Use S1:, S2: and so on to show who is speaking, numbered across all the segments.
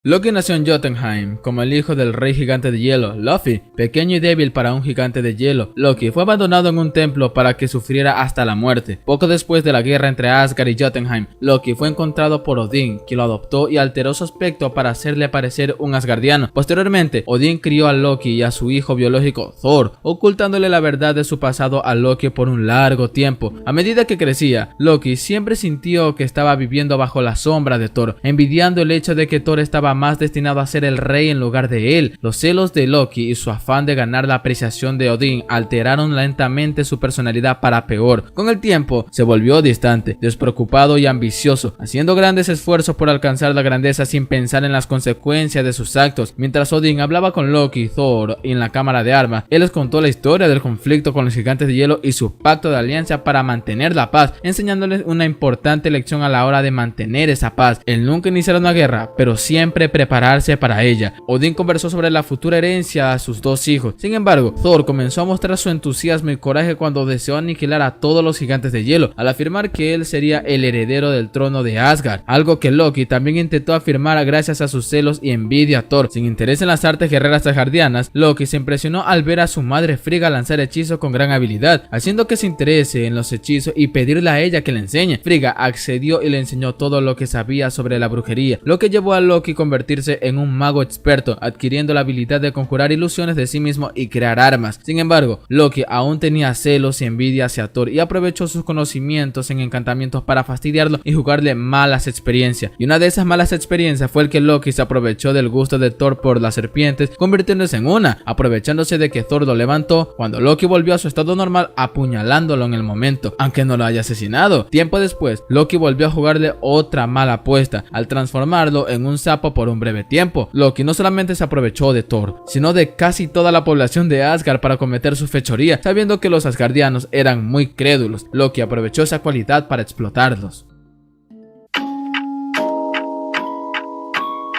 S1: Loki nació en Jotunheim como el hijo del rey gigante de hielo, Luffy. Pequeño y débil para un gigante de hielo, Loki fue abandonado en un templo para que sufriera hasta la muerte. Poco después de la guerra entre Asgard y Jotunheim, Loki fue encontrado por Odín, quien lo adoptó y alteró su aspecto para hacerle parecer un asgardiano. Posteriormente, Odín crió a Loki y a su hijo biológico Thor, ocultándole la verdad de su pasado a Loki por un largo tiempo. A medida que crecía, Loki siempre sintió que estaba viviendo bajo la sombra de Thor, envidiando el hecho de que Thor estaba más destinado a ser el rey en lugar de él. Los celos de Loki y su afán de ganar la apreciación de Odín alteraron lentamente su personalidad para peor. Con el tiempo se volvió distante, despreocupado y ambicioso, haciendo grandes esfuerzos por alcanzar la grandeza sin pensar en las consecuencias de sus actos. Mientras Odín hablaba con Loki y Thor en la cámara de armas, él les contó la historia del conflicto con los gigantes de hielo y su pacto de alianza para mantener la paz, enseñándoles una importante lección a la hora de mantener esa paz: el nunca iniciar una guerra, pero siempre prepararse para ella. Odín conversó sobre la futura herencia a sus dos hijos. Sin embargo, Thor comenzó a mostrar su entusiasmo y coraje cuando deseó aniquilar a todos los gigantes de hielo, al afirmar que él sería el heredero del trono de Asgard, algo que Loki también intentó afirmar gracias a sus celos y envidia a Thor. Sin interés en las artes guerreras asgardianas, Loki se impresionó al ver a su madre Frigga lanzar hechizos con gran habilidad, haciendo que se interese en los hechizos y pedirle a ella que le enseñe. Frigga accedió y le enseñó todo lo que sabía sobre la brujería, lo que llevó a Loki a convertirse en un mago experto, adquiriendo la habilidad de conjurar ilusiones de sí mismo y crear armas. Sin embargo, Loki aún tenía celos y envidia hacia Thor y aprovechó sus conocimientos en encantamientos para fastidiarlo y jugarle malas experiencias. Y una de esas malas experiencias fue el que Loki se aprovechó del gusto de Thor por las serpientes, convirtiéndose en una, aprovechándose de que Thor lo levantó cuando Loki volvió a su estado normal, apuñalándolo en el momento, aunque no lo haya asesinado. Tiempo después, Loki volvió a jugarle otra mala apuesta al transformarlo en un sapo por un breve tiempo. Loki no solamente se aprovechó de Thor, sino de casi toda la población de Asgard para cometer su fechoría, sabiendo que los asgardianos eran muy crédulos. Loki aprovechó esa cualidad para explotarlos.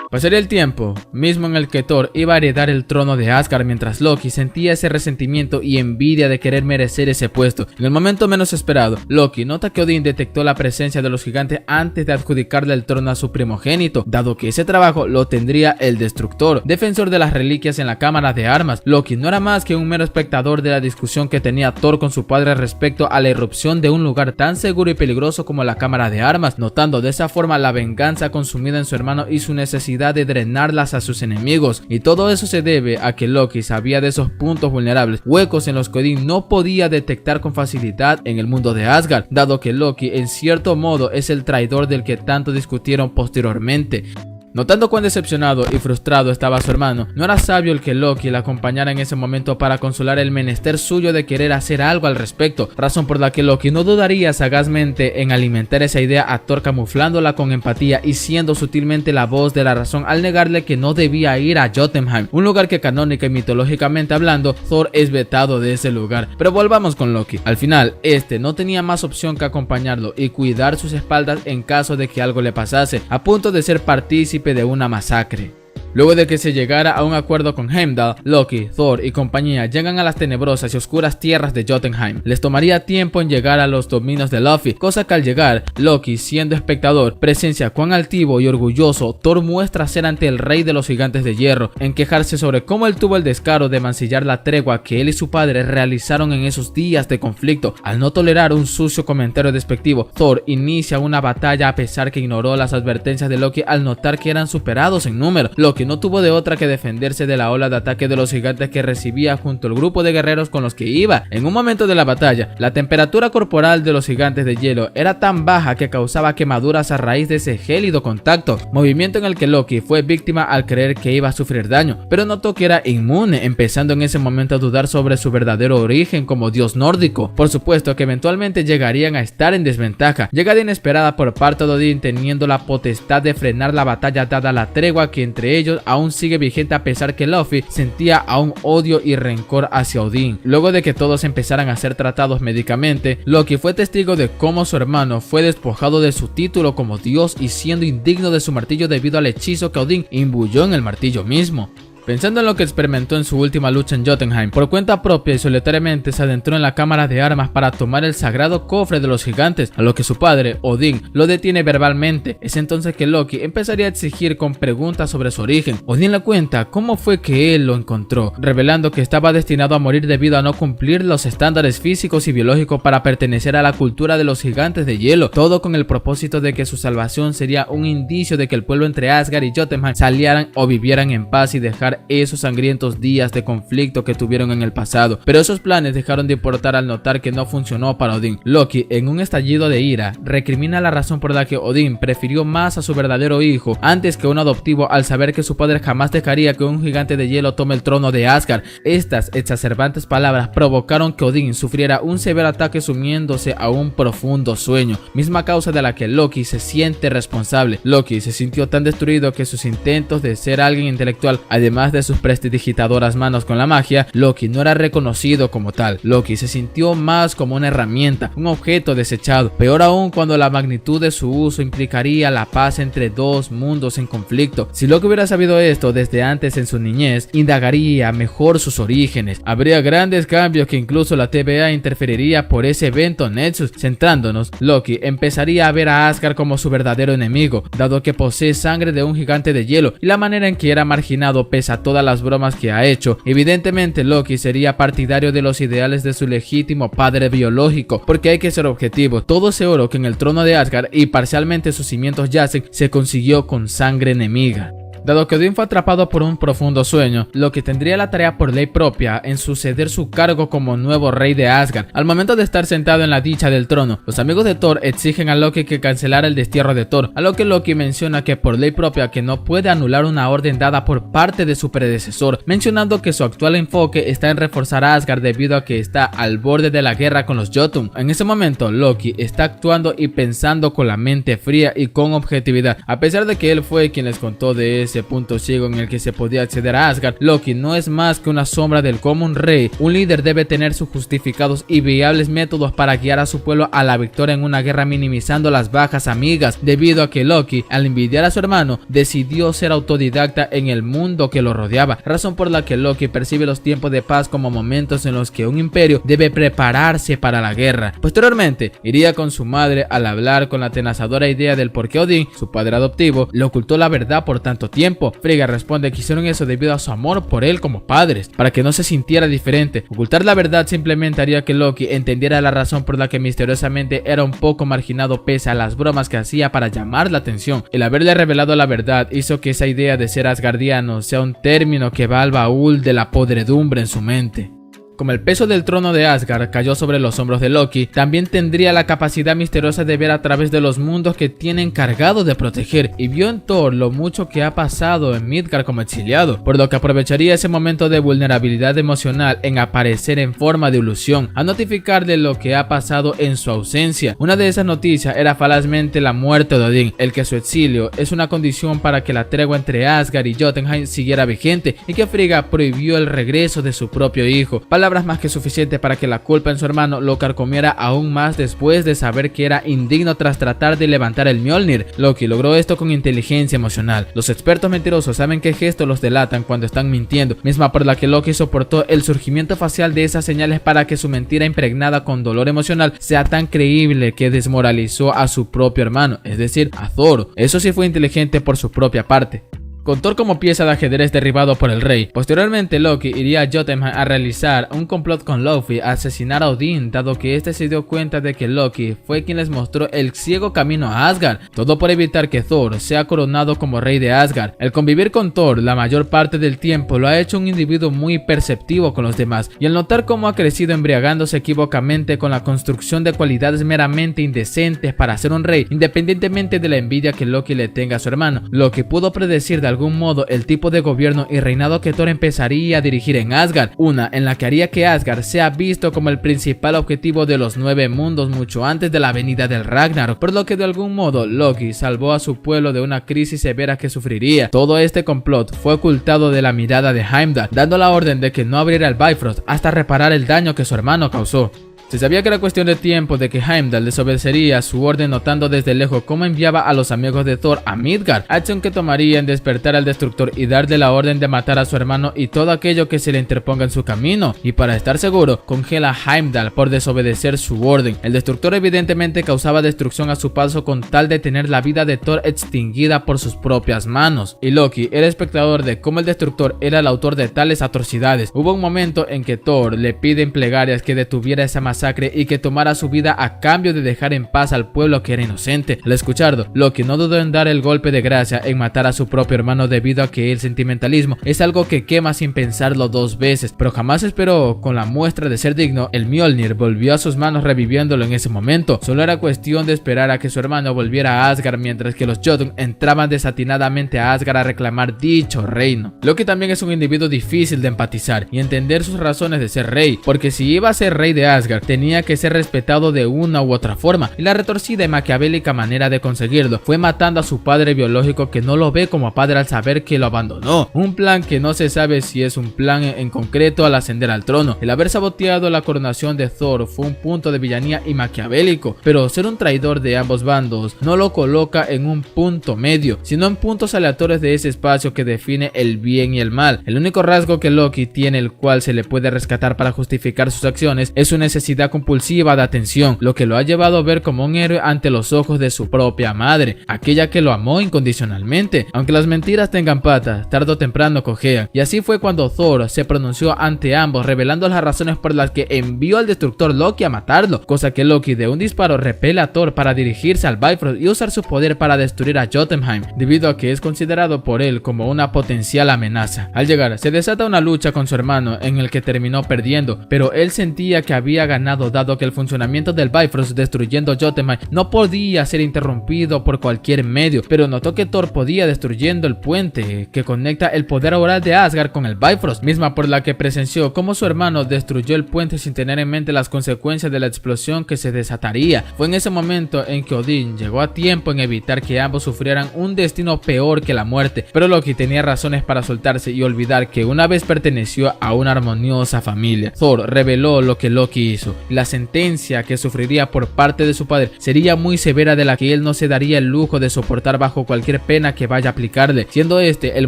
S1: Pasaría el tiempo, mismo en el que Thor iba a heredar el trono de Asgard, mientras Loki sentía ese resentimiento y envidia de querer merecer ese puesto. En el momento menos esperado, Loki nota que Odín detectó la presencia de los gigantes antes de adjudicarle el trono a su primogénito, dado que ese trabajo lo tendría el Destructor, defensor de las reliquias en la cámara de armas. Loki no era más que un mero espectador de la discusión que tenía Thor con su padre respecto a la irrupción de un lugar tan seguro y peligroso como la cámara de armas, notando de esa forma la venganza consumida en su hermano y su necesidad de drenarlas a sus enemigos. Y todo eso se debe a que Loki sabía de esos puntos vulnerables, huecos en los que Odín no podía detectar con facilidad en el mundo de Asgard, dado que Loki en cierto modo es el traidor del que tanto discutieron posteriormente. Notando cuán decepcionado y frustrado estaba su hermano, no era sabio el que Loki le acompañara en ese momento para consolar el menester suyo de querer hacer algo al respecto, razón por la que Loki no dudaría sagazmente en alimentar esa idea a Thor, camuflándola con empatía y siendo sutilmente la voz de la razón al negarle que no debía ir a Jotunheim, un lugar que canónica y mitológicamente hablando, Thor es vetado de ese lugar. Pero volvamos con Loki. Al final, este no tenía más opción que acompañarlo y cuidar sus espaldas en caso de que algo le pasase, a punto de ser partícipe de una masacre. Luego de que se llegara a un acuerdo con Heimdall, Loki, Thor y compañía llegan a las tenebrosas y oscuras tierras de Jotunheim. Les tomaría tiempo en llegar a los dominios de Luffy, cosa que al llegar, Loki, siendo espectador, presencia cuán altivo y orgulloso Thor muestra ser ante el rey de los gigantes de hierro, en quejarse sobre cómo él tuvo el descaro de mancillar la tregua que él y su padre realizaron en esos días de conflicto. Al no tolerar un sucio comentario despectivo, Thor inicia una batalla a pesar que ignoró las advertencias de Loki al notar que eran superados en número. Loki no tuvo de otra que defenderse de la ola de ataque de los gigantes que recibía junto al grupo de guerreros con los que iba. En un momento de la batalla, la temperatura corporal de los gigantes de hielo era tan baja que causaba quemaduras a raíz de ese gélido contacto, movimiento en el que Loki fue víctima al creer que iba a sufrir daño, pero notó que era inmune, empezando en ese momento a dudar sobre su verdadero origen como dios nórdico. Por supuesto que eventualmente llegarían a estar en desventaja, llegada inesperada por parte de Odín, teniendo la potestad de frenar la batalla dada la tregua que entre ellos aún sigue vigente, a pesar que Luffy sentía aún odio y rencor hacia Odín. Luego de que todos empezaran a ser tratados médicamente, Loki fue testigo de cómo su hermano fue despojado de su título como dios y siendo indigno de su martillo debido al hechizo que Odín imbuyó en el martillo mismo. Pensando en lo que experimentó en su última lucha en Jotunheim, por cuenta propia y solitariamente se adentró en la cámara de armas para tomar el sagrado cofre de los gigantes, a lo que su padre, Odín, lo detiene verbalmente. Es entonces que Loki empezaría a exigir con preguntas sobre su origen. Odín le cuenta cómo fue que él lo encontró, revelando que estaba destinado a morir debido a no cumplir los estándares físicos y biológicos para pertenecer a la cultura de los gigantes de hielo, todo con el propósito de que su salvación sería un indicio de que el pueblo entre Asgard y Jotunheim salieran o vivieran en paz y dejar esos sangrientos días de conflicto que tuvieron en el pasado. Pero esos planes dejaron de importar al notar que no funcionó para Odín. Loki, en un estallido de ira, recrimina la razón por la que Odín prefirió más a su verdadero hijo antes que un adoptivo al saber que su padre jamás dejaría que un gigante de hielo tome el trono de Asgard. Estas exacerbantes palabras provocaron que Odín sufriera un severo ataque sumiéndose a un profundo sueño, misma causa de la que Loki se siente responsable. Loki se sintió tan destruido que sus intentos de ser alguien intelectual, además de sus prestidigitadoras manos con la magia, Loki no era reconocido como tal. Loki se sintió más como una herramienta, un objeto desechado, peor aún cuando la magnitud de su uso implicaría la paz entre dos mundos en conflicto. Si Loki hubiera sabido esto desde antes en su niñez, indagaría mejor sus orígenes. Habría grandes cambios que incluso la TVA interferiría por ese evento Nexus. Centrándonos, Loki empezaría a ver a Asgard como su verdadero enemigo, dado que posee sangre de un gigante de hielo y la manera en que era marginado pese a todas las bromas que ha hecho. Evidentemente Loki sería partidario de los ideales de su legítimo padre biológico, porque hay que ser objetivo. Todo ese oro que en el trono de Asgard y parcialmente sus cimientos yacen se consiguió con sangre enemiga. Dado que Odín fue atrapado por un profundo sueño, Loki tendría la tarea por ley propia en suceder su cargo como nuevo rey de Asgard. Al momento de estar sentado en la dicha del trono, los amigos de Thor exigen a Loki que cancelara el destierro de Thor, a lo que Loki menciona que por ley propia que no puede anular una orden dada por parte de su predecesor, mencionando que su actual enfoque está en reforzar a Asgard debido a que está al borde de la guerra con los Jotun. En ese momento Loki está actuando y pensando con la mente fría y con objetividad, a pesar de que él fue quien les contó de ese punto ciego en el que se podía acceder a Asgard. Loki no es más que una sombra del común rey. Un líder debe tener sus justificados y viables métodos para guiar a su pueblo a la victoria en una guerra, minimizando las bajas amigas, debido a que Loki, al envidiar a su hermano, decidió ser autodidacta en el mundo que lo rodeaba, razón por la que Loki percibe los tiempos de paz como momentos en los que un imperio debe prepararse para la guerra. Posteriormente, iría con su madre al hablar con la atenazadora idea del por qué Odín, su padre adoptivo, le ocultó la verdad por tanto tiempo. Frigga responde que hicieron eso debido a su amor por él como padres, para que no se sintiera diferente. Ocultar la verdad simplemente haría que Loki entendiera la razón por la que misteriosamente era un poco marginado pese a las bromas que hacía para llamar la atención. El haberle revelado la verdad hizo que esa idea de ser asgardiano sea un término que va al baúl de la podredumbre en su mente. Como el peso del trono de Asgard cayó sobre los hombros de Loki, también tendría la capacidad misteriosa de ver a través de los mundos que tiene encargado de proteger, y vio en Thor lo mucho que ha pasado en Midgard como exiliado, por lo que aprovecharía ese momento de vulnerabilidad emocional en aparecer en forma de ilusión, a notificarle lo que ha pasado en su ausencia. Una de esas noticias era falazmente la muerte de Odín, el que su exilio es una condición para que la tregua entre Asgard y Jotunheim siguiera vigente, y que Frigga prohibió el regreso de su propio hijo. Palabras más que suficiente para que la culpa en su hermano lo carcomiera aún más después de saber que era indigno tras tratar de levantar el Mjolnir. Loki logró esto con inteligencia emocional. Los expertos mentirosos saben qué gestos los delatan cuando están mintiendo, misma por la que Loki soportó el surgimiento facial de esas señales para que su mentira impregnada con dolor emocional sea tan creíble que desmoralizó a su propio hermano, es decir, a Thor. Eso sí fue inteligente por su propia parte. Con Thor como pieza de ajedrez derribado por el rey, posteriormente Loki iría a Jotunheim a realizar un complot con Luffy a asesinar a Odín, dado que este se dio cuenta de que Loki fue quien les mostró el ciego camino a Asgard, todo por evitar que Thor sea coronado como rey de Asgard. El convivir con Thor la mayor parte del tiempo lo ha hecho un individuo muy perceptivo con los demás, y al notar cómo ha crecido embriagándose equivocamente con la construcción de cualidades meramente indecentes para ser un rey, independientemente de la envidia que Loki le tenga a su hermano, Loki pudo predecir de algún modo el tipo de gobierno y reinado que Thor empezaría a dirigir en Asgard, una en la que haría que Asgard sea visto como el principal objetivo de los 9 mundos mucho antes de la venida del Ragnarok, por lo que de algún modo Loki salvó a su pueblo de una crisis severa que sufriría. Todo este complot fue ocultado de la mirada de Heimdall, dando la orden de que no abriera el Bifrost hasta reparar el daño que su hermano causó. Se sabía que era cuestión de tiempo de que Heimdall desobedecería su orden, notando desde lejos cómo enviaba a los amigos de Thor a Midgard, acción que tomaría en despertar al destructor y darle la orden de matar a su hermano y todo aquello que se le interponga en su camino, y para estar seguro, congela a Heimdall por desobedecer su orden. El destructor evidentemente causaba destrucción a su paso con tal de tener la vida de Thor extinguida por sus propias manos, y Loki era espectador de cómo el destructor era el autor de tales atrocidades. Hubo un momento en que Thor le pide en plegarias que detuviera esa masacre y que tomara su vida a cambio de dejar en paz al pueblo que era inocente. Al escucharlo, Loki no dudó en dar el golpe de gracia en matar a su propio hermano, debido a que el sentimentalismo es algo que quema sin pensarlo dos veces, pero jamás esperó con la muestra de ser digno. El Mjolnir volvió a sus manos, reviviéndolo en ese momento. Solo era cuestión de esperar a que su hermano volviera a Asgard, mientras que los Jotun entraban desatinadamente a Asgard a reclamar dicho reino. Loki también es un individuo difícil de empatizar y entender sus razones de ser rey, porque si iba a ser rey de Asgard tenía que ser respetado de una u otra forma, y la retorcida y maquiavélica manera de conseguirlo fue matando a su padre biológico, que no lo ve como padre al saber que lo abandonó. Un plan que no se sabe si es un plan en concreto al ascender al trono. El haber saboteado la coronación de Thor fue un punto de villanía y maquiavélico, pero ser un traidor de ambos bandos no lo coloca en un punto medio, sino en puntos aleatorios de ese espacio que define el bien y el mal. El único rasgo que Loki tiene, el cual se le puede rescatar para justificar sus acciones, es su necesidad compulsiva de atención, lo que lo ha llevado a ver como un héroe ante los ojos de su propia madre, aquella que lo amó incondicionalmente. Aunque las mentiras tengan patas, tarde o temprano cojean, y así fue cuando Thor se pronunció ante ambos, revelando las razones por las que envió al destructor Loki a matarlo, cosa que Loki de un disparo repele a Thor para dirigirse al Bifrost y usar su poder para destruir a Jotunheim, debido a que es considerado por él como una potencial amenaza. Al llegar, se desata una lucha con su hermano en el que terminó perdiendo, pero él sentía que había ganado, dado que el funcionamiento del Bifrost destruyendo Jotunheim no podía ser interrumpido por cualquier medio, pero notó que Thor podía, destruyendo el puente que conecta el poder oral de Asgard con el Bifrost, misma por la que presenció cómo su hermano destruyó el puente sin tener en mente las consecuencias de la explosión que se desataría. Fue en ese momento en que Odín llegó a tiempo en evitar que ambos sufrieran un destino peor que la muerte, pero Loki tenía razones para soltarse y olvidar que una vez perteneció a una armoniosa familia. Thor reveló lo que Loki hizo, y la sentencia que sufriría por parte de su padre sería muy severa, de la que él no se daría el lujo de soportar bajo cualquier pena que vaya a aplicarle, siendo este el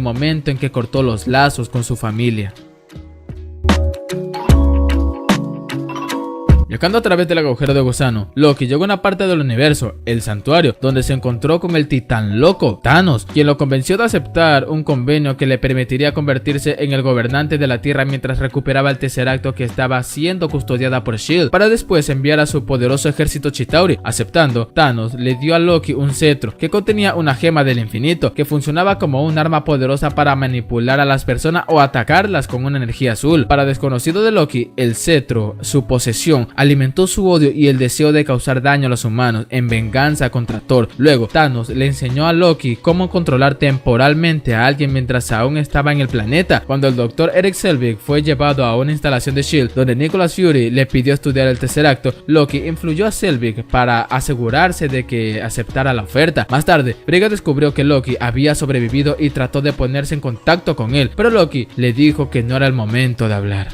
S1: momento en que cortó los lazos con su familia. Viajando a través del agujero de gusano, Loki llegó a una parte del universo, el santuario, donde se encontró con el titán loco, Thanos, quien lo convenció de aceptar un convenio que le permitiría convertirse en el gobernante de la Tierra mientras recuperaba el Tesseracto que estaba siendo custodiada por S.H.I.E.L.D., para después enviar a su poderoso ejército Chitauri. Aceptando, Thanos le dio a Loki un cetro que contenía una gema del infinito, que funcionaba como un arma poderosa para manipular a las personas o atacarlas con una energía azul. Para desconocido de Loki, el cetro, su posesión, alimentó su odio y el deseo de causar daño a los humanos en venganza contra Thor. Luego, Thanos le enseñó a Loki cómo controlar temporalmente a alguien mientras aún estaba en el planeta. Cuando el Dr. Erik Selvig fue llevado a una instalación de S.H.I.E.L.D. donde Nicholas Fury le pidió estudiar el Tesseracto, Loki influyó a Selvig para asegurarse de que aceptara la oferta. Más tarde, Frigga descubrió que Loki había sobrevivido y trató de ponerse en contacto con él, pero Loki le dijo que no era el momento de hablar.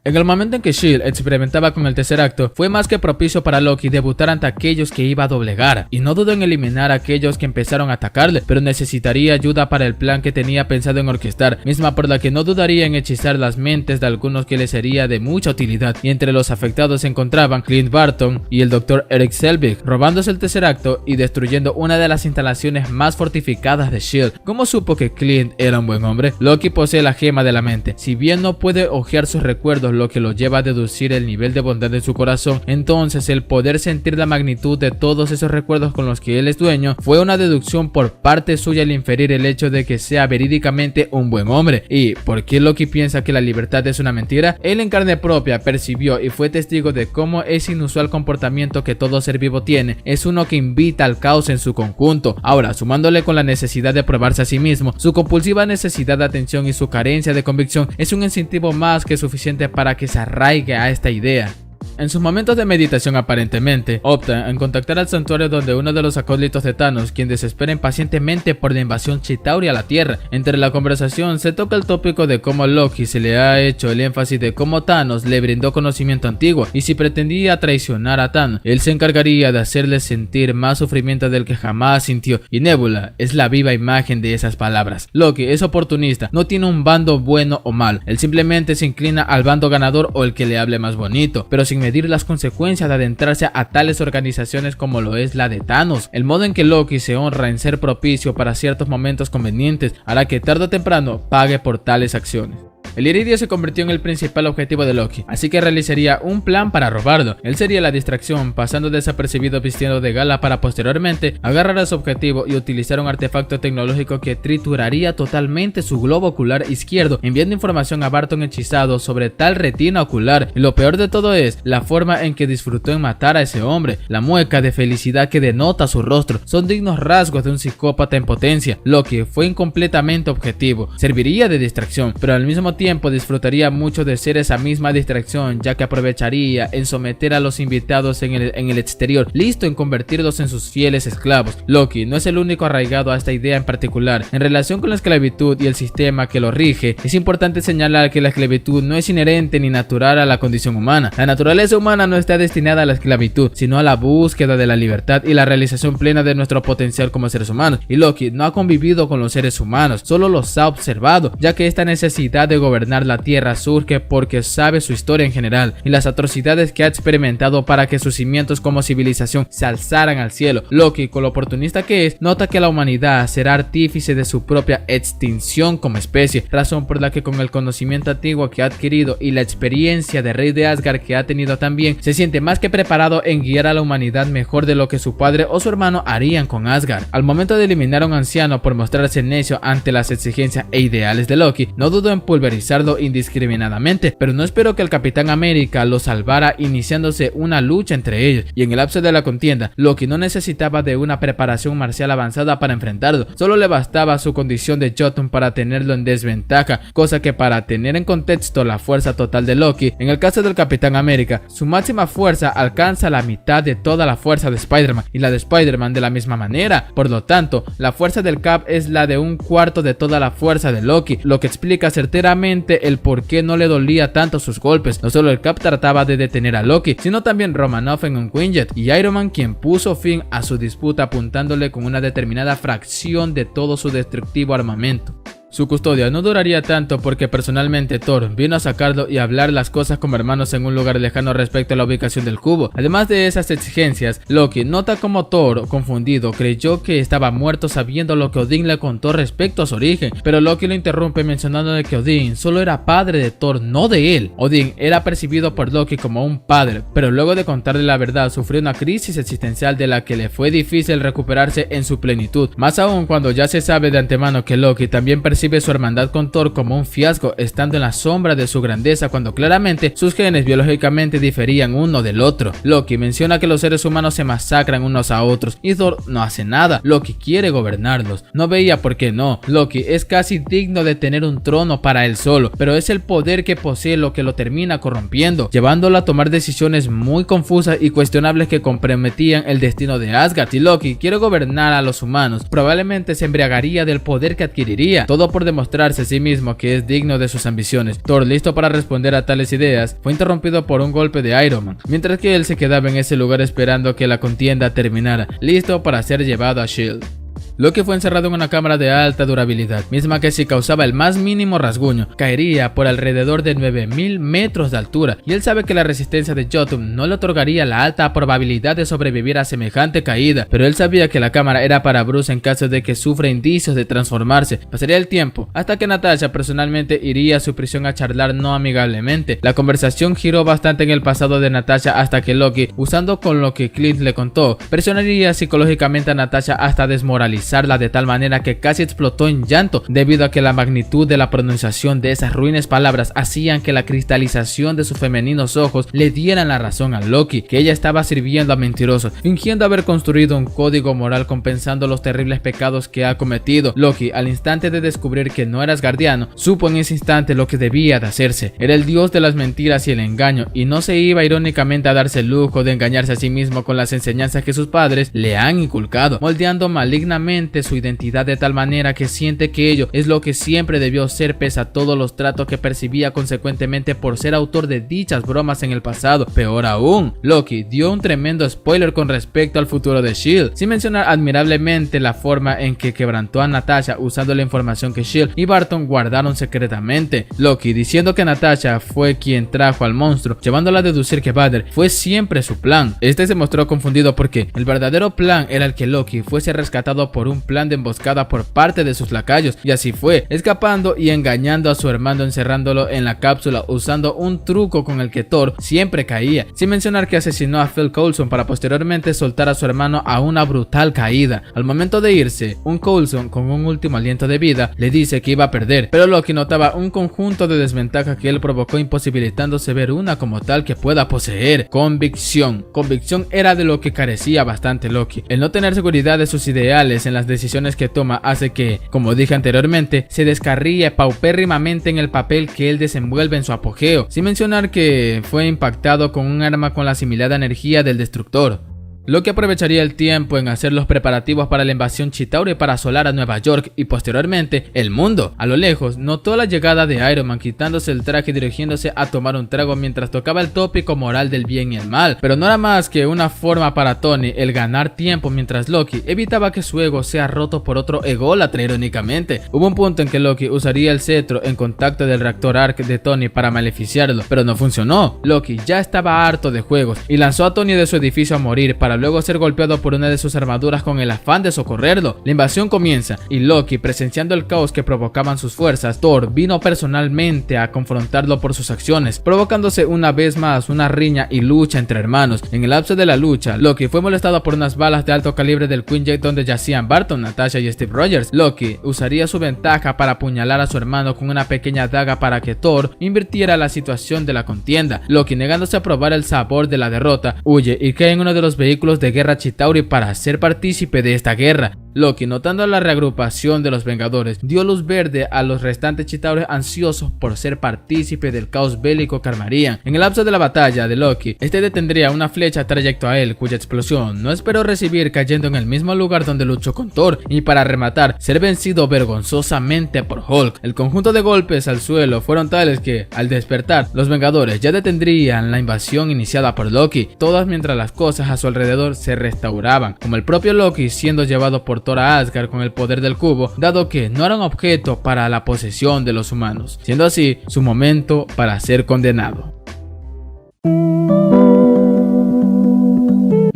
S1: En el momento en que S.H.I.E.L.D. experimentaba con el Tesseracto, fue más que propicio para Loki debutar ante aquellos que iba a doblegar, y no dudó en eliminar a aquellos que empezaron a atacarle, pero necesitaría ayuda para el plan que tenía pensado en orquestar, misma por la que no dudaría en hechizar las mentes de algunos que le sería de mucha utilidad, y entre los afectados se encontraban Clint Barton y el Dr. Erik Selvig, robándose el Tesseracto y destruyendo una de las instalaciones más fortificadas de S.H.I.E.L.D. ¿Cómo supo que Clint era un buen hombre? Loki posee la gema de la mente. Si bien no puede hojear sus recuerdos, lo que lo lleva a deducir el nivel de bondad de su corazón, entonces el poder sentir la magnitud de todos esos recuerdos con los que él es dueño fue una deducción por parte suya al inferir el hecho de que sea verídicamente un buen hombre. ¿Y por qué Loki piensa que la libertad es una mentira? Él en carne propia percibió y fue testigo de cómo ese inusual comportamiento que todo ser vivo tiene es uno que invita al caos en su conjunto. Ahora, sumándole con la necesidad de probarse a sí mismo, su compulsiva necesidad de atención y su carencia de convicción, es un incentivo más que suficiente para que se arraigue a esta idea. En sus momentos de meditación aparentemente, opta en contactar al santuario donde uno de los acólitos de Thanos, quien desespera impacientemente por la invasión Chitauri a la Tierra. Entre la conversación se toca el tópico de cómo Loki se le ha hecho el énfasis de cómo Thanos le brindó conocimiento antiguo y si pretendía traicionar a Thanos, él se encargaría de hacerle sentir más sufrimiento del que jamás sintió, y Nebula es la viva imagen de esas palabras. Loki es oportunista, no tiene un bando bueno o mal, él simplemente se inclina al bando ganador o el que le hable más bonito, pero sin medir las consecuencias de adentrarse a tales organizaciones como lo es la de Thanos. El modo en que Loki se honra en ser propicio para ciertos momentos convenientes hará que tarde o temprano pague por tales acciones. El iridio se convirtió en el principal objetivo de Loki, así que realizaría un plan para robarlo. Él sería la distracción, pasando desapercibido vistiendo de gala para posteriormente agarrar a su objetivo y utilizar un artefacto tecnológico que trituraría totalmente su globo ocular izquierdo, enviando información a Barton hechizado sobre tal retina ocular. Y lo peor de todo es la forma en que disfrutó en matar a ese hombre. La mueca de felicidad que denota su rostro son dignos rasgos de un psicópata en potencia. Loki fue incompletamente objetivo, serviría de distracción, pero al mismo tiempo disfrutaría mucho de ser esa misma distracción, ya que aprovecharía en someter a los invitados en el exterior, listo en convertirlos en sus fieles esclavos. Loki no es el único arraigado a esta idea en particular. En relación con la esclavitud y el sistema que lo rige, es importante señalar que la esclavitud no es inherente ni natural a la condición humana. La naturaleza humana no está destinada a la esclavitud, sino a la búsqueda de la libertad y la realización plena de nuestro potencial como seres humanos. Y Loki no ha convivido con los seres humanos, solo los ha observado, ya que esta necesidad de gobernar la Tierra surge porque sabe su historia en general y las atrocidades que ha experimentado para que sus cimientos como civilización se alzaran al cielo. Loki, con lo oportunista que es, nota que la humanidad será artífice de su propia extinción como especie, razón por la que con el conocimiento antiguo que ha adquirido y la experiencia de rey de Asgard que ha tenido también, se siente más que preparado en guiar a la humanidad mejor de lo que su padre o su hermano harían con Asgard. Al momento de eliminar a un anciano por mostrarse necio ante las exigencias e ideales de Loki, no dudó en pulverizarlo indiscriminadamente, pero no esperó que el Capitán América lo salvara iniciándose una lucha entre ellos, y en el lapso de la contienda, Loki no necesitaba de una preparación marcial avanzada para enfrentarlo, solo le bastaba su condición de Jotun para tenerlo en desventaja, cosa que para tener en contexto la fuerza total de Loki, en el caso del Capitán América, su máxima fuerza alcanza la mitad de toda la fuerza de Spider-Man, y la de Spider-Man de la misma manera. Por lo tanto, la fuerza del Cap es la de un cuarto de toda la fuerza de Loki, lo que explica certeramente el por qué no le dolía tanto sus golpes. No solo el Cap trataba de detener a Loki, sino también Romanoff en un Quinjet y Iron Man, quien puso fin a su disputa apuntándole con una determinada fracción de todo su destructivo armamento. Su custodia no duraría tanto porque personalmente Thor vino a sacarlo y a hablar las cosas como hermanos en un lugar lejano respecto a la ubicación del cubo. Además de esas exigencias, Loki nota como Thor, confundido, creyó que estaba muerto sabiendo lo que Odín le contó respecto a su origen, pero Loki lo interrumpe mencionando de que Odín solo era padre de Thor, no de él. Odín era percibido por Loki como un padre, pero luego de contarle la verdad sufrió una crisis existencial de la que le fue difícil recuperarse en su plenitud, más aún cuando ya se sabe de antemano que Loki también percibe su hermandad con Thor como un fiasco, estando en la sombra de su grandeza cuando claramente sus genes biológicamente diferían uno del otro. Loki menciona que los seres humanos se masacran unos a otros y Thor no hace nada. Loki quiere gobernarlos, no veía por qué no. Loki es casi digno de tener un trono para él solo, pero es el poder que posee lo que lo termina corrompiendo, llevándolo a tomar decisiones muy confusas y cuestionables que comprometían el destino de Asgard. Si Loki quiere gobernar a los humanos, probablemente se embriagaría del poder que adquiriría, todo por demostrarse a sí mismo que es digno de sus ambiciones. Thor, listo para responder a tales ideas, fue interrumpido por un golpe de Iron Man, mientras que él se quedaba en ese lugar esperando que la contienda terminara, listo para ser llevado a S.H.I.E.L.D. Loki fue encerrado en una cámara de alta durabilidad, misma que si causaba el más mínimo rasguño, caería por alrededor de 9000 metros de altura, y él sabe que la resistencia de Jotun no le otorgaría la alta probabilidad de sobrevivir a semejante caída, pero él sabía que la cámara era para Bruce en caso de que sufra indicios de transformarse. Pasaría el tiempo, hasta que Natasha personalmente iría a su prisión a charlar no amigablemente. La conversación giró bastante en el pasado de Natasha hasta que Loki, usando con lo que Clint le contó, presionaría psicológicamente a Natasha hasta desmoralizarla. alzarla de tal manera que casi explotó en llanto debido a que la magnitud de la pronunciación de esas ruines palabras hacían que la cristalización de sus femeninos ojos le dieran la razón a Loki, que ella estaba sirviendo a mentirosos, fingiendo haber construido un código moral compensando los terribles pecados que ha cometido. Loki, al instante de descubrir que no era asgardiano, supo en ese instante lo que debía de hacerse. Era el dios de las mentiras y el engaño, y no se iba irónicamente a darse el lujo de engañarse a sí mismo con las enseñanzas que sus padres le han inculcado, moldeando malignamente su identidad de tal manera que siente que ello es lo que siempre debió ser pese a todos los tratos que percibía consecuentemente por ser autor de dichas bromas en el pasado. Peor aún, Loki dio un tremendo spoiler con respecto al futuro de S.H.I.E.L.D., sin mencionar admirablemente la forma en que quebrantó a Natasha usando la información que S.H.I.E.L.D. y Barton guardaron secretamente. Loki diciendo que Natasha fue quien trajo al monstruo, llevándola a deducir que Banner fue siempre su plan. Este se mostró confundido porque el verdadero plan era el que Loki fuese rescatado por un plan de emboscada por parte de sus lacayos, y así fue, escapando y engañando a su hermano encerrándolo en la cápsula usando un truco con el que Thor siempre caía, sin mencionar que asesinó a Phil Coulson para posteriormente soltar a su hermano a una brutal caída. Al momento de irse, un Coulson con un último aliento de vida le dice que iba a perder, pero Loki notaba un conjunto de desventajas que él provocó, imposibilitándose ver una como tal que pueda poseer: convicción. Convicción era de lo que carecía bastante Loki. El no tener seguridad de sus ideales en las decisiones que toma hace que, como dije anteriormente, se descarríe paupérrimamente en el papel que él desenvuelve en su apogeo, sin mencionar que fue impactado con un arma con la asimilada energía del destructor. Loki aprovecharía el tiempo en hacer los preparativos para la invasión Chitauri para asolar a Nueva York y posteriormente el mundo. A lo lejos notó la llegada de Iron Man quitándose el traje y dirigiéndose a tomar un trago mientras tocaba el tópico moral del bien y el mal, pero no era más que una forma para Tony el ganar tiempo mientras Loki evitaba que su ego sea roto por otro ególatra. Irónicamente, hubo un punto en que Loki usaría el cetro en contacto del reactor Arc de Tony para maleficiarlo, pero no funcionó. Loki ya estaba harto de juegos y lanzó a Tony de su edificio a morir para luego ser golpeado por una de sus armaduras con el afán de socorrerlo. La invasión comienza y Loki, presenciando el caos que provocaban sus fuerzas, Thor vino personalmente a confrontarlo por sus acciones, provocándose una vez más una riña y lucha entre hermanos. En el lapso de la lucha, Loki fue molestado por unas balas de alto calibre del Quinjet donde yacían Barton, Natasha y Steve Rogers. Loki usaría su ventaja para apuñalar a su hermano con una pequeña daga para que Thor invirtiera la situación de la contienda. Loki, negándose a probar el sabor de la derrota, huye y cae en uno de los vehículos de guerra Chitauri para ser partícipe de esta guerra. Loki, notando la reagrupación de los Vengadores, dio luz verde a los restantes Chitauri ansiosos por ser partícipe del caos bélico que armarían. En el lapso de la batalla de Loki, este detendría una flecha trayecto a él, cuya explosión no esperó recibir, cayendo en el mismo lugar donde luchó con Thor, y para rematar, ser vencido vergonzosamente por Hulk. El conjunto de golpes al suelo fueron tales que, al despertar, los Vengadores ya detendrían la invasión iniciada por Loki, todas mientras las cosas a su alrededor se restauraban, como el propio Loki siendo llevado por Thor a Asgard con el poder del cubo, dado que no era un objeto para la posesión de los humanos, siendo así su momento para ser condenado.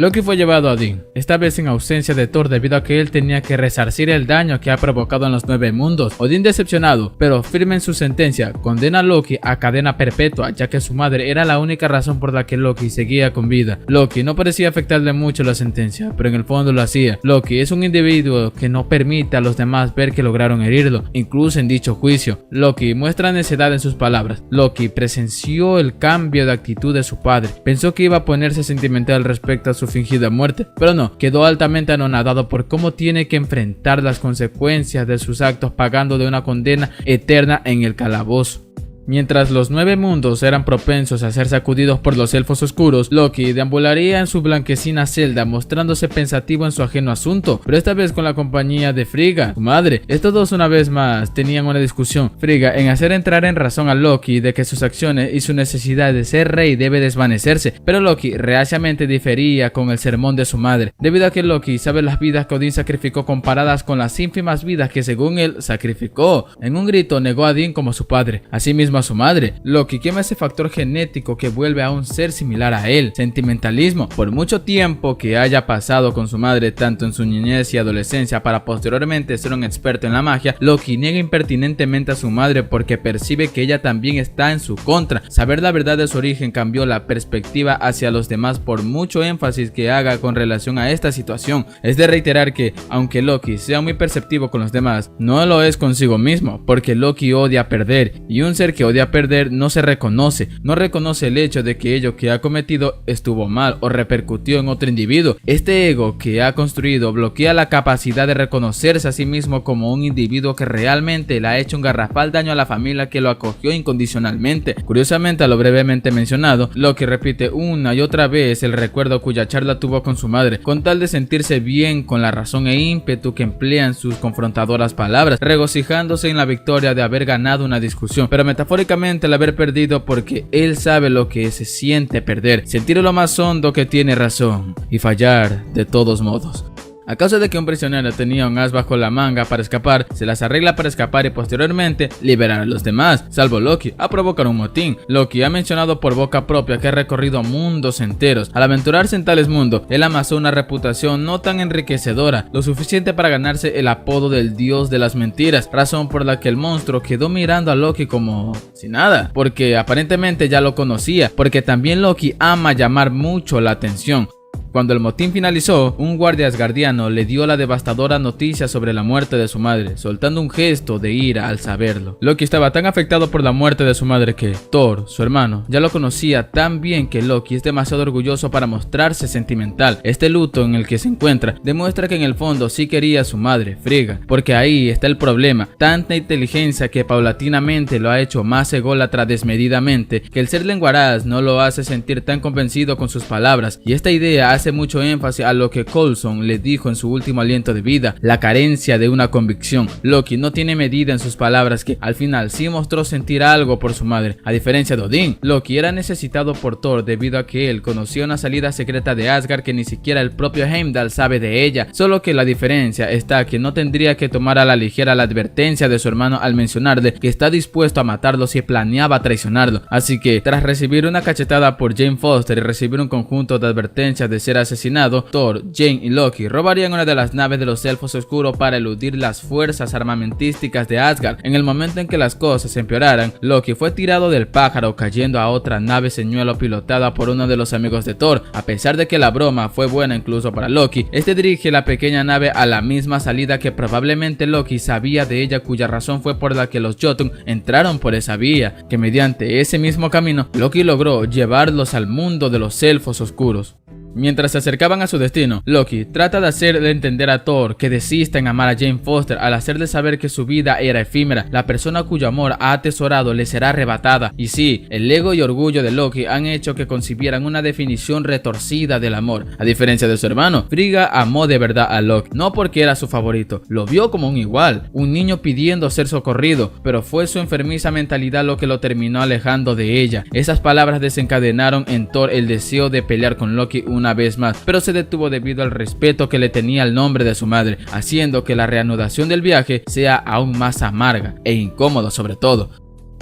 S1: Loki fue llevado a Odín, esta vez en ausencia de Thor debido a que él tenía que resarcir el daño que ha provocado en los 9 mundos. Odín, decepcionado pero firme en su sentencia, condena a Loki a cadena perpetua, ya que su madre era la única razón por la que Loki seguía con vida. Loki no parecía afectarle mucho la sentencia, pero en el fondo lo hacía. Loki es un individuo que no permite a los demás ver que lograron herirlo, incluso en dicho juicio. Loki muestra necedad en sus palabras. Loki presenció el cambio de actitud de su padre, pensó que iba a ponerse sentimental respecto a su fingida muerte, pero no, quedó altamente anonadado por cómo tiene que enfrentar las consecuencias de sus actos, pagando de una condena eterna en el calabozo. Mientras los 9 mundos eran propensos a ser sacudidos por los elfos oscuros, Loki deambularía en su blanquecina celda mostrándose pensativo en su ajeno asunto, pero esta vez con la compañía de Frigga, su madre. Estos dos una vez más tenían una discusión, Frigga en hacer entrar en razón a Loki de que sus acciones y su necesidad de ser rey debe desvanecerse, pero Loki reaciamente difería con el sermón de su madre, debido a que Loki sabe las vidas que Odín sacrificó comparadas con las ínfimas vidas que según él sacrificó. En un grito negó a Odín como su padre. Asimismo, mismo a su madre. Loki quema ese factor genético que vuelve a un ser similar a él. Sentimentalismo. Por mucho tiempo que haya pasado con su madre, tanto en su niñez y adolescencia, para posteriormente ser un experto en la magia, Loki niega impertinentemente a su madre porque percibe que ella también está en su contra. Saber la verdad de su origen cambió la perspectiva hacia los demás por mucho énfasis que haga con relación a esta situación. Es de reiterar que, aunque Loki sea muy perceptivo con los demás, no lo es consigo mismo, porque Loki odia perder, y un ser que odia perder no se reconoce, no reconoce el hecho de que ello que ha cometido estuvo mal o repercutió en otro individuo. Este ego que ha construido bloquea la capacidad de reconocerse a sí mismo como un individuo que realmente le ha hecho un garrafal daño a la familia que lo acogió incondicionalmente. Curiosamente, a lo brevemente mencionado, Loki repite una y otra vez el recuerdo cuya charla tuvo con su madre, con tal de sentirse bien con la razón e ímpetu que emplean sus confrontadoras palabras, regocijándose en la victoria de haber ganado una discusión, pero metafóricamente el haber perdido, porque él sabe lo que se siente perder, sentir lo más hondo que tiene razón y fallar de todos modos. A causa de que un prisionero tenía un as bajo la manga para escapar, se las arregla para escapar y posteriormente liberar a los demás, salvo Loki, a provocar un motín. Loki ha mencionado por boca propia que ha recorrido mundos enteros. Al aventurarse en tales mundos, él amasó una reputación no tan enriquecedora, lo suficiente para ganarse el apodo del dios de las mentiras, razón por la que el monstruo quedó mirando a Loki como si nada, porque aparentemente ya lo conocía, porque también Loki ama llamar mucho la atención. Cuando el motín finalizó, un guardia asgardiano le dio la devastadora noticia sobre la muerte de su madre, soltando un gesto de ira al saberlo. Loki estaba tan afectado por la muerte de su madre que Thor, su hermano, ya lo conocía tan bien que Loki es demasiado orgulloso para mostrarse sentimental. Este luto en el que se encuentra demuestra que en el fondo sí quería a su madre, Frigga, porque ahí está el problema, tanta inteligencia que paulatinamente lo ha hecho más ególatra desmedidamente, que el ser lenguaraz no lo hace sentir tan convencido con sus palabras, y esta idea hace mucho énfasis a lo que Coulson le dijo en su último aliento de vida, la carencia de una convicción. Loki no tiene medida en sus palabras, que al final sí mostró sentir algo por su madre. A diferencia de Odín, Loki era necesitado por Thor debido a que él conocía una salida secreta de Asgard que ni siquiera el propio Heimdall sabe de ella, solo que la diferencia está que no tendría que tomar a la ligera la advertencia de su hermano al mencionarle que está dispuesto a matarlo si planeaba traicionarlo. Así que, tras recibir una cachetada por Jane Foster y recibir un conjunto de advertencias de ser asesinado, Thor, Jane y Loki robarían una de las naves de los elfos oscuros para eludir las fuerzas armamentísticas de Asgard. En el momento en que las cosas empeoraran, Loki fue tirado del pájaro cayendo a otra nave señuelo pilotada por uno de los amigos de Thor. A pesar de que la broma fue buena incluso para Loki, este dirige la pequeña nave a la misma salida que probablemente Loki sabía de ella, cuya razón fue por la que los Jotun entraron por esa vía, que mediante ese mismo camino Loki logró llevarlos al mundo de los elfos oscuros. Mientras se acercaban a su destino, Loki trata de hacerle entender a Thor que desista en amar a Jane Foster al hacerle saber que su vida era efímera, la persona cuyo amor ha atesorado le será arrebatada. Y sí, el ego y orgullo de Loki han hecho que concibieran una definición retorcida del amor. A diferencia de su hermano, Frigga amó de verdad a Loki, no porque era su favorito, lo vio como un igual, un niño pidiendo ser socorrido, pero fue su enfermiza mentalidad lo que lo terminó alejando de ella. Esas palabras desencadenaron en Thor el deseo de pelear con Loki una vez más, pero se detuvo debido al respeto que le tenía al nombre de su madre, haciendo que la reanudación del viaje sea aún más amarga e incómoda sobre todo.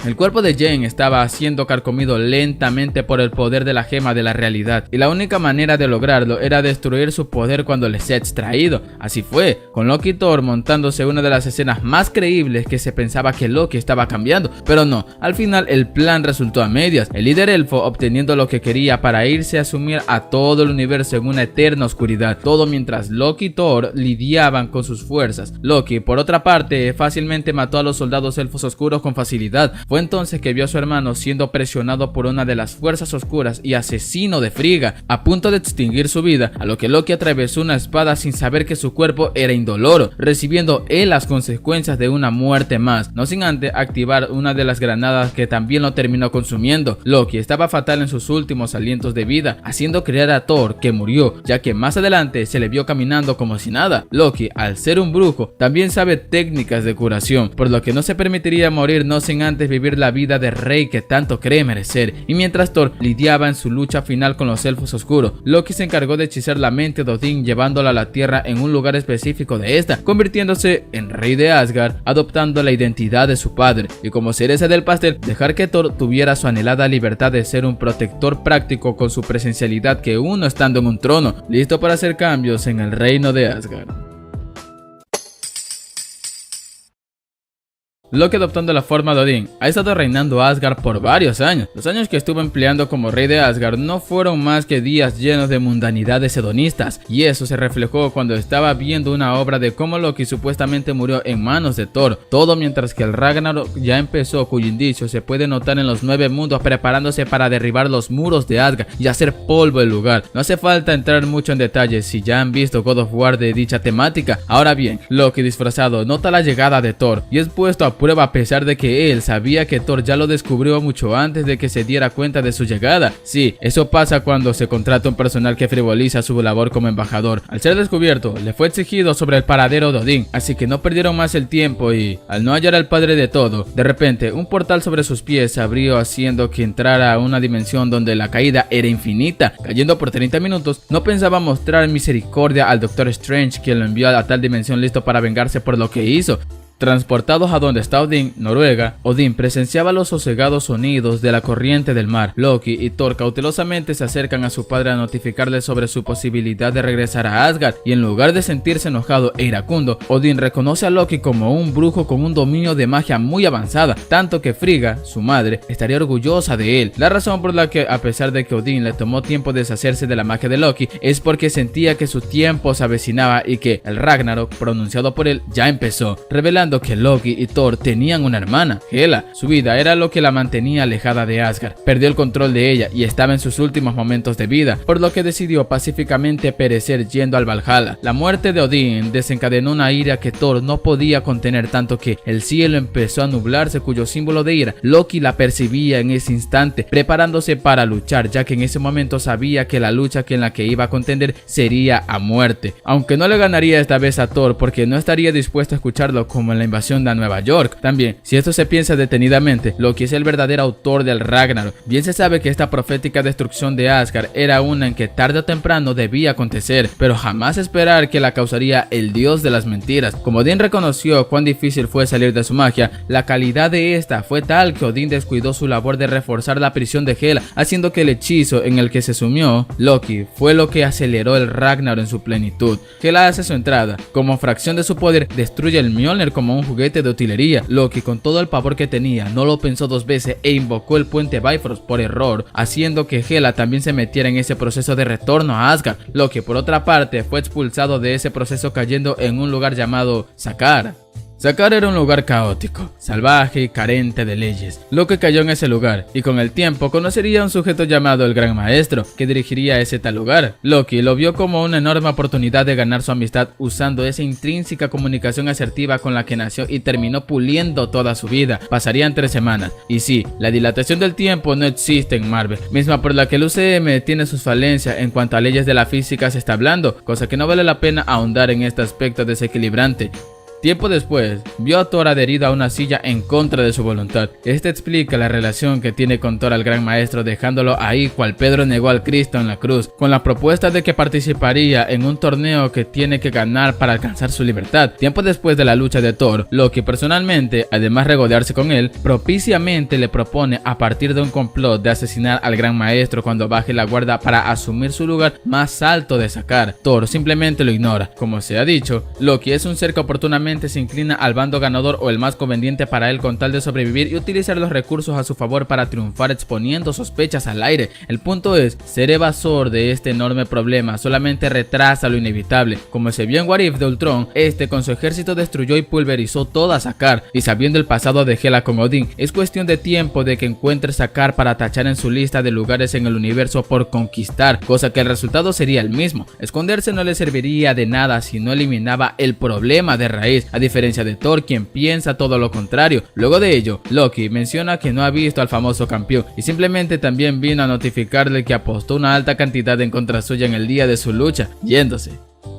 S1: El cuerpo de Jane estaba siendo carcomido lentamente por el poder de la gema de la realidad, y la única manera de lograrlo era destruir su poder cuando le sea extraído. Así fue, con Loki y Thor montándose una de las escenas más creíbles que se pensaba que Loki estaba cambiando, pero no, al final el plan resultó a medias, el líder elfo obteniendo lo que quería para irse a sumir a todo el universo en una eterna oscuridad, todo mientras Loki y Thor lidiaban con sus fuerzas. Loki, por otra parte, fácilmente mató a los soldados elfos oscuros con facilidad. Fue entonces que vio a su hermano siendo presionado por una de las fuerzas oscuras y asesino de Frigga, a punto de extinguir su vida, a lo que Loki atravesó una espada sin saber que su cuerpo era indoloro, recibiendo él las consecuencias de una muerte más, no sin antes activar una de las granadas que también lo terminó consumiendo. Loki estaba fatal en sus últimos alientos de vida, haciendo creer a Thor que murió, ya que más adelante se le vio caminando como si nada. Loki, al ser un brujo, también sabe técnicas de curación, por lo que no se permitiría morir no sin antes vivir vivir la vida de rey que tanto cree merecer. Y mientras Thor lidiaba en su lucha final con los elfos oscuros, Loki se encargó de hechizar la mente de Odín, llevándola a la tierra en un lugar específico de esta, convirtiéndose en rey de Asgard, adoptando la identidad de su padre, y como cereza del pastel, dejar que Thor tuviera su anhelada libertad de ser un protector práctico con su presencialidad que uno estando en un trono, listo para hacer cambios en el reino de Asgard. Loki, adoptando la forma de Odín, ha estado reinando Asgard por varios años. Los años que estuvo empleando como rey de Asgard no fueron más que días llenos de mundanidades hedonistas, y eso se reflejó cuando estaba viendo una obra de cómo Loki supuestamente murió en manos de Thor, todo mientras que el Ragnarok ya empezó, cuyo indicio se puede notar en los 9 mundos preparándose para derribar los muros de Asgard y hacer polvo el lugar. No hace falta entrar mucho en detalles si ya han visto God of War de dicha temática. Ahora bien, Loki disfrazado nota la llegada de Thor y es puesto a prueba a pesar de que él sabía que Thor ya lo descubrió mucho antes de que se diera cuenta de su llegada. Sí, eso pasa cuando se contrata un personal que frivoliza su labor como embajador. Al ser descubierto, le fue exigido sobre el paradero de Odín, así que no perdieron más el tiempo y, al no hallar al padre de todo, de repente un portal sobre sus pies se abrió haciendo que entrara a una dimensión donde la caída era infinita. Cayendo por 30 minutos, no pensaba mostrar misericordia al Doctor Strange, quien lo envió a tal dimensión listo para vengarse por lo que hizo. Transportados a donde está Odín, Noruega, Odín presenciaba los sosegados sonidos de la corriente del mar. Loki y Thor cautelosamente se acercan a su padre a notificarle sobre su posibilidad de regresar a Asgard, y en lugar de sentirse enojado e iracundo, Odín reconoce a Loki como un brujo con un dominio de magia muy avanzada, tanto que Frigga, su madre, estaría orgullosa de él. La razón por la que, a pesar de que Odín le tomó tiempo deshacerse de la magia de Loki, es porque sentía que su tiempo se avecinaba y que el Ragnarok, pronunciado por él, ya empezó, revelando que Loki y Thor tenían una hermana, Hela. Su vida era lo que la mantenía alejada de Asgard. Perdió el control de ella y estaba en sus últimos momentos de vida, por lo que decidió pacíficamente perecer yendo al Valhalla. La muerte de Odín desencadenó una ira que Thor no podía contener, tanto que el cielo empezó a nublarse, cuyo símbolo de ira Loki la percibía en ese instante, preparándose para luchar, ya que en ese momento sabía que la lucha en la que iba a contender sería a muerte, aunque no le ganaría esta vez a Thor porque no estaría dispuesto a escucharlo como en la invasión de Nueva York. También, si esto se piensa detenidamente, Loki es el verdadero autor del Ragnarok. Bien se sabe que esta profética destrucción de Asgard era una en que tarde o temprano debía acontecer, pero jamás esperar que la causaría el dios de las mentiras. Como Odín reconoció cuán difícil fue salir de su magia, la calidad de esta fue tal que Odín descuidó su labor de reforzar la prisión de Hela, haciendo que el hechizo en el que se sumió Loki fue lo que aceleró el Ragnarok en su plenitud. Hela hace su entrada. Como fracción de su poder, destruye el Mjolnir como un juguete de utilería. Loki, con todo el pavor que tenía, no lo pensó dos veces e invocó el puente Bifrost por error, haciendo que Hela también se metiera en ese proceso de retorno a Asgard. Loki, por otra parte, fue expulsado de ese proceso cayendo en un lugar llamado Sakaar. Sakaar era un lugar caótico, salvaje y carente de leyes. Loki cayó en ese lugar y con el tiempo conocería a un sujeto llamado el Gran Maestro que dirigiría ese tal lugar. Loki lo vio como una enorme oportunidad de ganar su amistad usando esa intrínseca comunicación asertiva con la que nació y terminó puliendo toda su vida. Pasarían 3 semanas. Y sí, la dilatación del tiempo no existe en Marvel, misma por la que el UCM tiene sus falencias en cuanto a leyes de la física se está hablando, cosa que no vale la pena ahondar en este aspecto desequilibrante. Tiempo después, vio a Thor adherido a una silla en contra de su voluntad. Este explica la relación que tiene con Thor al Gran Maestro, dejándolo ahí cual Pedro negó al Cristo en la cruz, con la propuesta de que participaría en un torneo que tiene que ganar para alcanzar su libertad. Tiempo después de la lucha de Thor, Loki personalmente, además de regodearse con él, propiciamente le propone, a partir de un complot, de asesinar al Gran Maestro cuando baje la guardia para asumir su lugar más alto de Sakaar. Thor simplemente lo ignora. Como se ha dicho, Loki es un ser que oportunamente se inclina al bando ganador o el más conveniente para él con tal de sobrevivir y utilizar los recursos a su favor para triunfar, exponiendo sospechas al aire. El punto es, ser evasor de este enorme problema solamente retrasa lo inevitable. Como se vio en What If de Ultron, este con su ejército destruyó y pulverizó toda Sakaar, y sabiendo el pasado de Hela con Odín, es cuestión de tiempo de que encuentre Sakaar para tachar en su lista de lugares en el universo por conquistar, cosa que el resultado sería el mismo. Esconderse no le serviría de nada si no eliminaba el problema de raíz, a diferencia de Thor, quien piensa todo lo contrario. Luego de ello, Loki menciona que no ha visto al famoso campeón y simplemente también vino a notificarle que apostó una alta cantidad en contra suya en el día de su lucha, yéndose.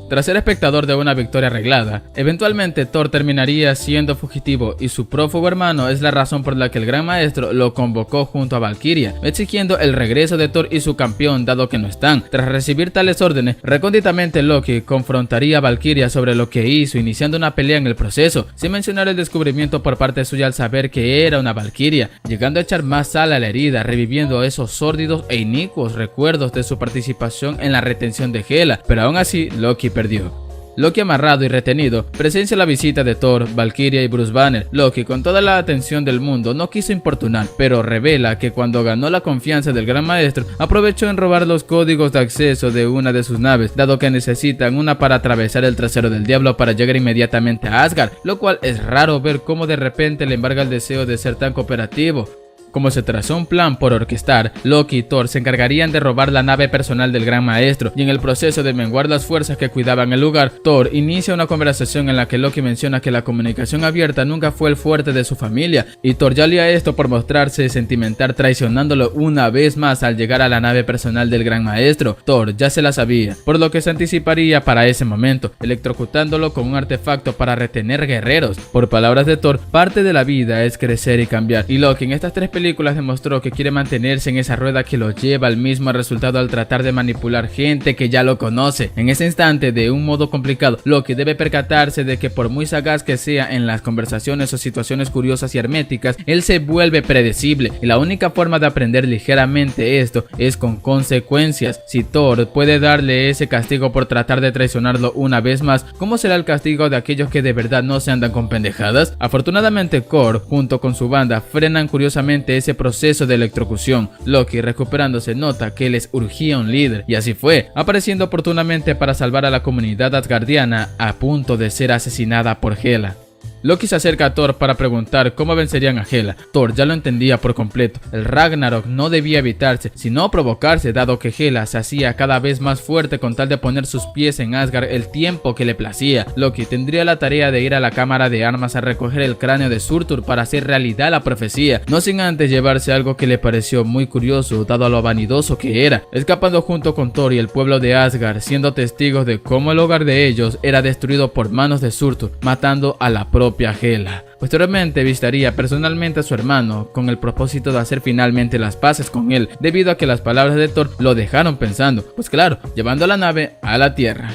S1: Tras ser espectador de una victoria arreglada, eventualmente Thor terminaría siendo fugitivo y su prófugo hermano es la razón por la que el Gran Maestro lo convocó junto a Valkyria, exigiendo el regreso de Thor y su campeón dado que no están. Tras recibir tales órdenes, recónditamente Loki confrontaría a Valkyria sobre lo que hizo, iniciando una pelea en el proceso, sin mencionar el descubrimiento por parte suya al saber que era una Valkyria, llegando a echar más sal a la herida, reviviendo esos sórdidos e inicuos recuerdos de su participación en la retención de Hela, pero aún así Loki perdió. Loki, amarrado y retenido, presencia la visita de Thor, Valkyria y Bruce Banner. Loki, con toda la atención del mundo, no quiso importunar, pero revela que cuando ganó la confianza del Gran Maestro, aprovechó en robar los códigos de acceso de una de sus naves, dado que necesitan una para atravesar el trasero del diablo para llegar inmediatamente a Asgard, lo cual es raro ver cómo de repente le embarga el deseo de ser tan cooperativo. Como se trazó un plan por orquestar, Loki y Thor se encargarían de robar la nave personal del Gran Maestro, y en el proceso de menguar las fuerzas que cuidaban el lugar, Thor inicia una conversación en la que Loki menciona que la comunicación abierta nunca fue el fuerte de su familia, y Thor ya haría esto por mostrarse sentimental, traicionándolo una vez más al llegar a la nave personal del Gran Maestro. Thor ya se la sabía, por lo que se anticiparía para ese momento, electrocutándolo con un artefacto para retener guerreros. Por palabras de Thor, parte de la vida es crecer y cambiar, y Loki en estas tres películas demostró que quiere mantenerse en esa rueda que lo lleva al mismo resultado al tratar de manipular gente que ya lo conoce. En ese instante, de un modo complicado, Loki debe percatarse de que por muy sagaz que sea en las conversaciones o situaciones curiosas y herméticas, él se vuelve predecible, y la única forma de aprender ligeramente esto es con consecuencias. Si Thor puede darle ese castigo por tratar de traicionarlo una vez más, ¿cómo será el castigo de aquellos que de verdad no se andan con pendejadas? Afortunadamente, Korg junto con su banda frenan curiosamente ese proceso de electrocución. Loki, recuperándose, nota que les urgía un líder, y así fue, apareciendo oportunamente para salvar a la comunidad asgardiana a punto de ser asesinada por Hela. Loki se acerca a Thor para preguntar cómo vencerían a Hela. Thor ya lo entendía por completo. El Ragnarok no debía evitarse, sino provocarse, dado que Hela se hacía cada vez más fuerte con tal de poner sus pies en Asgard el tiempo que le placía. Loki tendría la tarea de ir a la cámara de armas a recoger el cráneo de Surtur para hacer realidad la profecía, no sin antes llevarse algo que le pareció muy curioso, dado a lo vanidoso que era, escapando junto con Thor y el pueblo de Asgard, siendo testigos de cómo el hogar de ellos era destruido por manos de Surtur, matando a la propia Hela. Posteriormente visitaría personalmente a su hermano con el propósito de hacer finalmente las paces con él, debido a que las palabras de Thor lo dejaron pensando, pues claro, llevando la nave a la Tierra.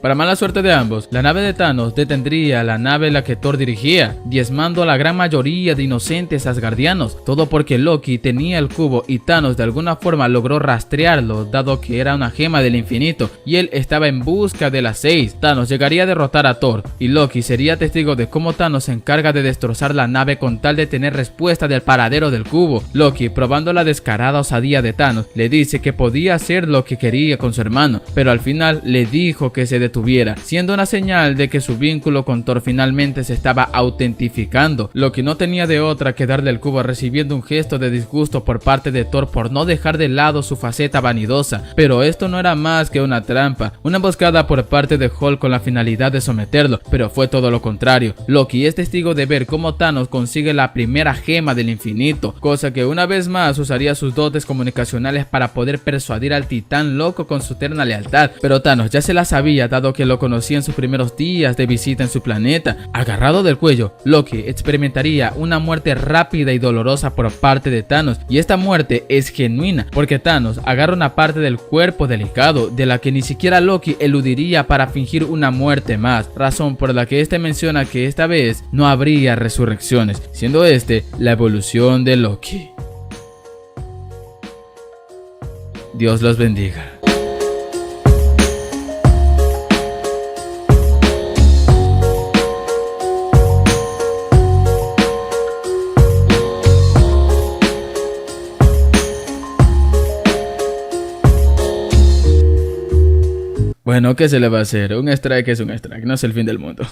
S1: Para mala suerte de ambos, la nave de Thanos detendría la nave en la que Thor dirigía, diezmando a la gran mayoría de inocentes asgardianos, todo porque Loki tenía el cubo y Thanos de alguna forma logró rastrearlo, dado que era una gema del infinito y él estaba en busca de las 6. Thanos llegaría a derrotar a Thor y Loki sería testigo de cómo Thanos se encarga de destrozar la nave con tal de tener respuesta del paradero del cubo. Loki, probando la descarada osadía de Thanos, le dice que podía hacer lo que quería con su hermano, pero al final le dijo que se detuviera, siendo una señal de que su vínculo con Thor finalmente se estaba autentificando. Loki no tenía de otra que darle el cubo, recibiendo un gesto de disgusto por parte de Thor por no dejar de lado su faceta vanidosa, pero esto no era más que una trampa, una emboscada por parte de Hulk con la finalidad de someterlo, pero fue todo lo contrario. Loki es testigo de ver cómo Thanos consigue la primera gema del infinito, cosa que una vez más usaría sus dotes comunicacionales para poder persuadir al titán loco con su eterna lealtad, pero Thanos ya se la sabía, dado que lo conocía en sus primeros días de visita en su planeta. Agarrado del cuello, Loki experimentaría una muerte rápida y dolorosa por parte de Thanos, y esta muerte es genuina, porque Thanos agarra una parte del cuerpo delicado, de la que ni siquiera Loki eludiría para fingir una muerte más, razón por la que este menciona que esta vez no habría resurrecciones, siendo este la evolución de Loki. Dios los bendiga. Bueno, ¿qué se le va a hacer? Un strike es un strike, no es el fin del mundo.